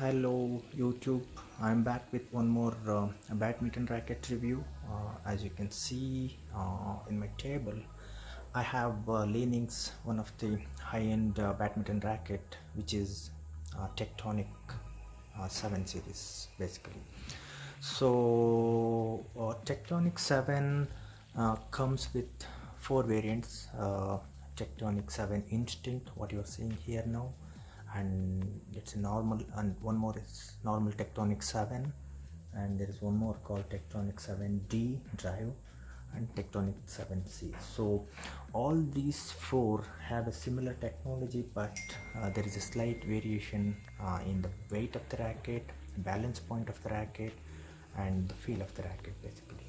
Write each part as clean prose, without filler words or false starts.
Hello YouTube, I'm back with one more badminton racket review. As you can see in my table, I have Leanings, one of the high-end badminton racket, which is Tectonic 7 series basically. So Tectonic 7 comes with four variants. Tectonic 7 Instinct, what you're seeing here now, and it's a normal, and one more is normal Tectonic 7, and there is one more called Tectonic 7D Drive and Tectonic 7C. So all these four have a similar technology, but there is a slight variation in the weight of the racket, balance point of the racket, and the feel of the racket basically.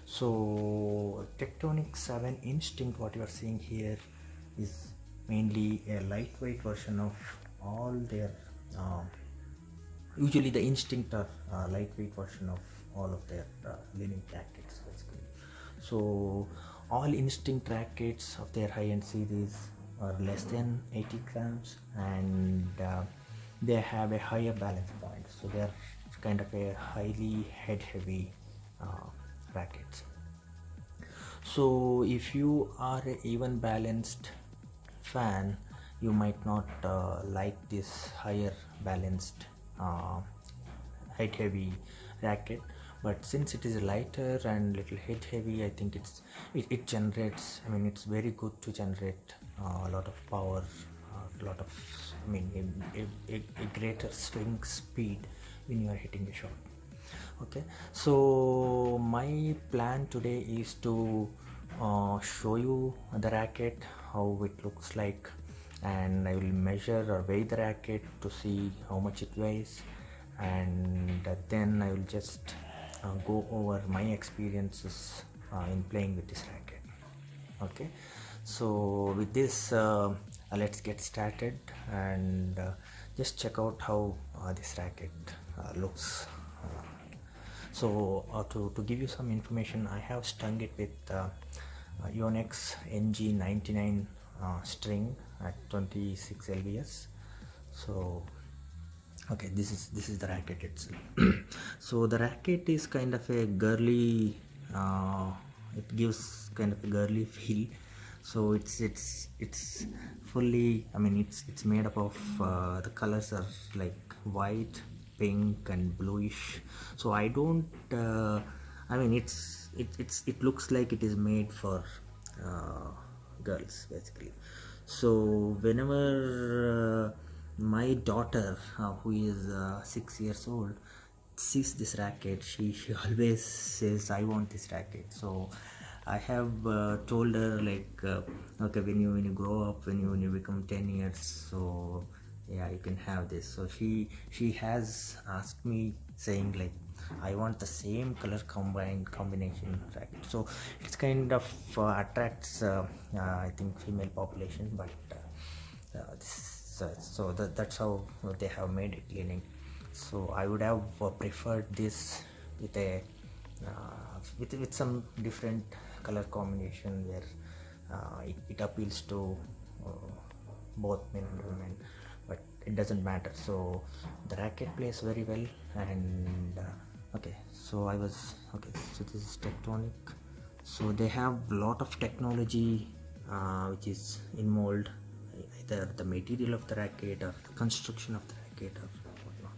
So Tectonic 7 Instinct, what you are seeing here, is mainly a lightweight version of all their usually the Instinct are lightweight version of all of their leaning rackets basically. So all Instinct rackets of their high-end series are less than 80 grams, and they have a higher balance point, so they are kind of a highly head heavy rackets. So if you are an even balanced fan, you might not like this higher balanced head heavy racket, but since it is lighter and little head heavy, I think it generates, I mean, it's very good to generate a lot of power, a lot of, I mean, a greater swing speed when you are hitting a shot. Okay, so my plan today is to show you the racket, how it looks like, and I will measure or weigh the racket to see how much it weighs, and then I will just go over my experiences in playing with this racket. Okay, so with this let's get started, and just check out how this racket looks. To give you some information, I have strung it with Yonex NG99 string at 26 lbs. So okay, this is the racket itself. So the racket is kind of a girly, it gives kind of a girly feel. So it's fully, I mean, it's made up of the colors are like white, pink and bluish. So I don't I mean, it looks like it is made for girls basically. So whenever my daughter, who is 6 years old, sees this racket, she always says, I want this racket. So I have told her, like, okay, when you grow up, when you become 10 years, so yeah, you can have this. So she has asked me, saying like, I want the same color combination racket. So it's kind of attracts I think female population, but that's how they have made it leaning. So I would have preferred this with a with some different color combination where it appeals to both men and women, but it doesn't matter. So the racket plays very well, and okay, so so this is Tectonic. So they have a lot of technology which is involved, either the material of the racket or the construction of the racket or whatnot.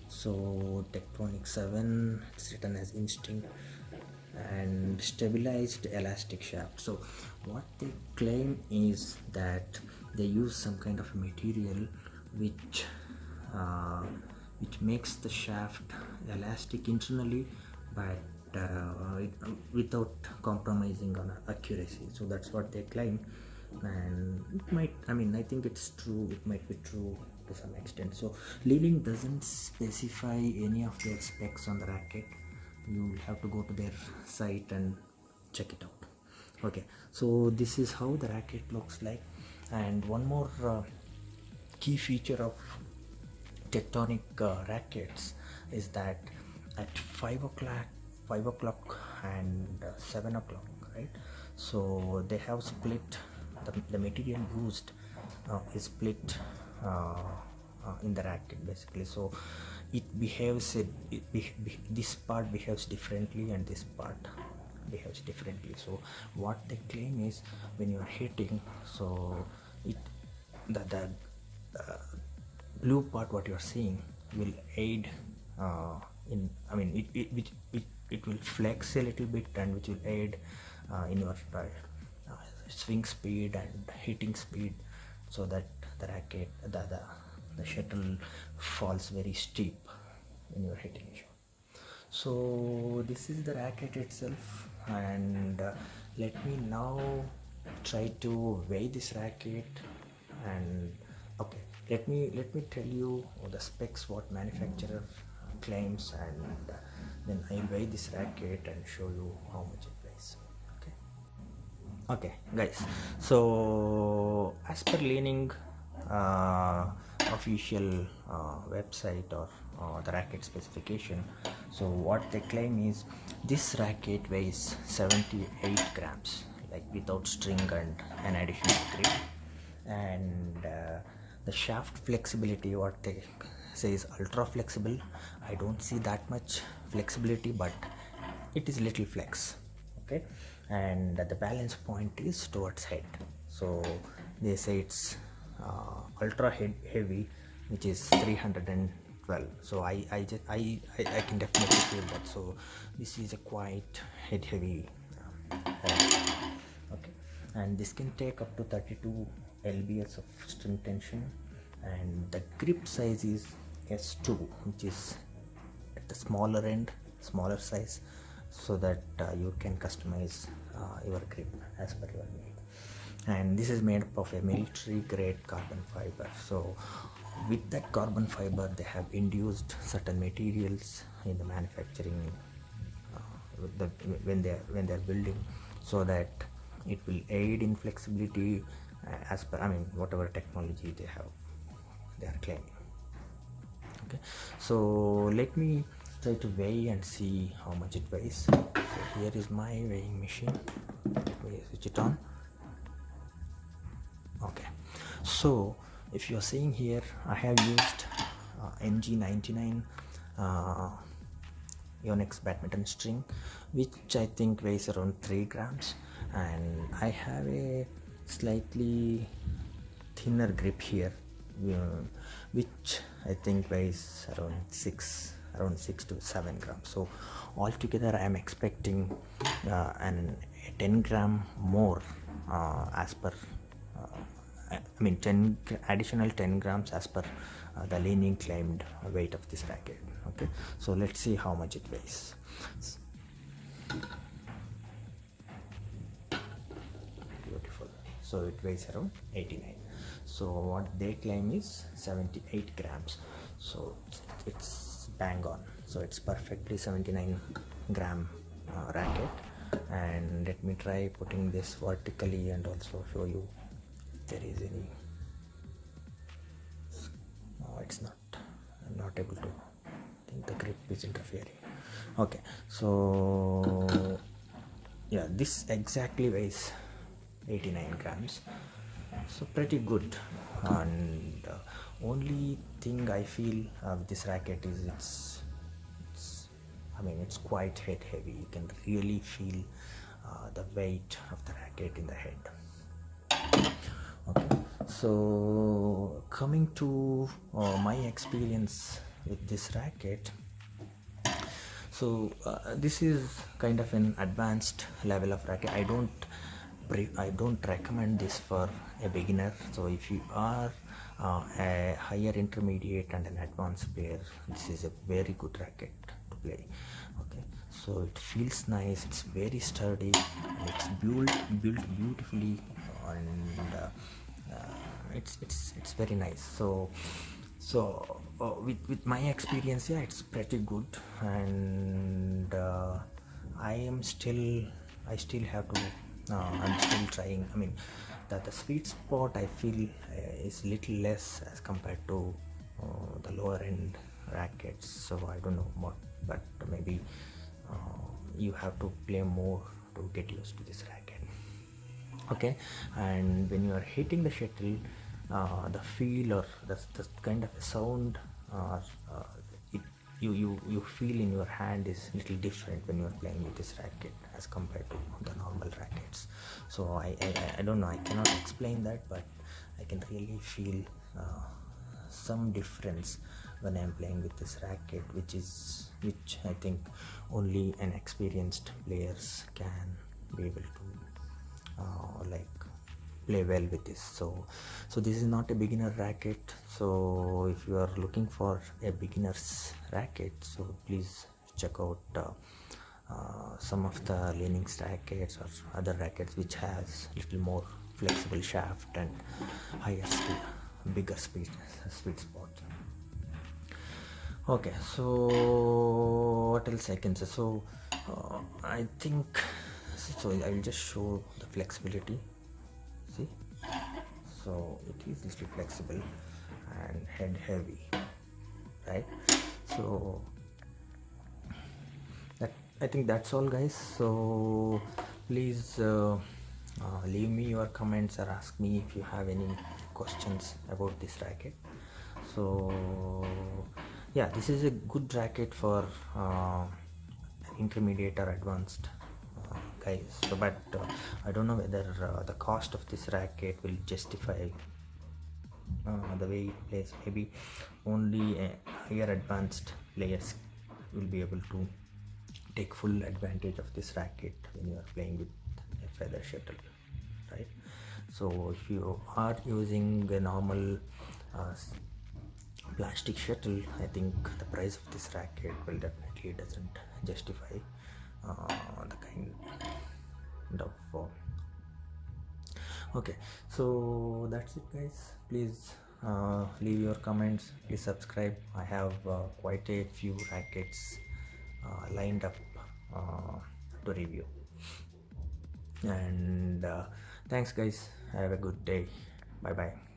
So Tectonic 7, it's written as Instinct, and stabilized elastic shaft. So what they claim is that they use some kind of material which makes the shaft elastic internally, but without compromising on accuracy. So that's what they claim, and it might, I mean, I think it's true, it might be true to some extent. So Leaning doesn't specify any of their specs on the racket. You will have to go to their site and check it out. Okay, so this is how the racket looks like. And one more key feature of Tectonic rackets is that at 5 o'clock and 7 o'clock, right? So they have split the material used is split in the racket basically. So it behaves this part behaves differently and this part behaves differently. So what they claim is when you are hitting, so it the blue part what you are seeing will aid in, I mean it will flex a little bit, and which will aid in your swing speed and hitting speed, so that the racket the shuttle falls very steep when you are hitting it. So this is the racket itself, and let me now try to weigh this racket. And okay, let me tell you the specs what manufacturer claims, and then I'll weigh this racket and show you how much it weighs. Okay guys, so as per leaning official website or the racket specification, so what they claim is this racket weighs 78 grams, like without string and an additional grip. And the shaft flexibility what they say is ultra flexible. I don't see that much flexibility, but it is little flex. Okay, and the balance point is towards head, so they say it's ultra heavy, which is 312. So I can definitely feel that. So this is a quite head heavy okay, and this can take up to 32 lbs of string tension, and the grip size is S2, which is at the smaller end, smaller size, so that you can customize your grip as per your need. And this is made up of a military grade carbon fiber. So with that carbon fiber they have induced certain materials in the manufacturing when they are building, so that it will aid in flexibility as per, I mean, whatever technology they are claiming. Okay, so let me try to weigh and see how much it weighs. So here is my weighing machine. Let me switch it on. Okay, so if you're seeing here, I have used NG99 Yonex badminton string, which I think weighs around 3 grams, and I have a slightly thinner grip here, which I think weighs around 6 to 7 grams. So altogether I am expecting a 10 gram more as per I mean 10 grams as per the leaning claimed weight of this racket. Okay, so let's see how much it weighs. Beautiful. So it weighs around 89. So what they claim is 78 grams. So it's bang on. So it's perfectly 79 gram racket. And let me try putting this vertically and also show you if there is any. No, it's not. I'm not able to. I think the grip is interfering. Okay, so yeah, this exactly weighs 89 grams, so pretty good. And only thing I feel of this racket is it's quite head heavy. You can really feel the weight of the racket in the head. Okay, so coming to my experience with this racket, so this is kind of an advanced level of racket. I don't recommend this for a beginner. So if you are a higher intermediate and an advanced player, this is a very good racket to play. Okay, so it feels nice, it's very sturdy, and it's built beautifully, and it's very nice. So with my experience, yeah, it's pretty good. And I still have to I'm still trying. I mean, the sweet spot I feel is little less as compared to the lower end rackets. So I don't know what, but maybe you have to play more to get used to this racket. Okay, and when you are hitting the shuttle, the feel or the kind of sound it you feel in your hand is little different when you are playing with this racket as compared to the normal rackets. So I don't know, I cannot explain that, but I can really feel some difference when I am playing with this racket, which I think only an experienced players can be able to like play well with this. So this is not a beginner racket. So if you are looking for a beginner's racket, so please check out some of the Yonex rackets or other rackets which has little more flexible shaft and higher speed, bigger speed spot. Okay, so what else I can say? So I think, so I will just show the flexibility. See, so it is little flexible and head heavy, right? So that, I think that's all, guys. So please leave me your comments or ask me if you have any questions about this racket. So yeah, this is a good racket for intermediate or advanced guys. So, but I don't know whether the cost of this racket will justify the way it plays. Maybe only higher advanced players will be able to take full advantage of this racket when you are playing with a feather shuttle, right? So if you are using a normal plastic shuttle, I think the price of this racket will definitely doesn't justify the kind of okay. So that's it, guys. Please leave your comments, please subscribe. I have quite a few rackets lined up to review, and thanks, guys. Have a good day. Bye bye.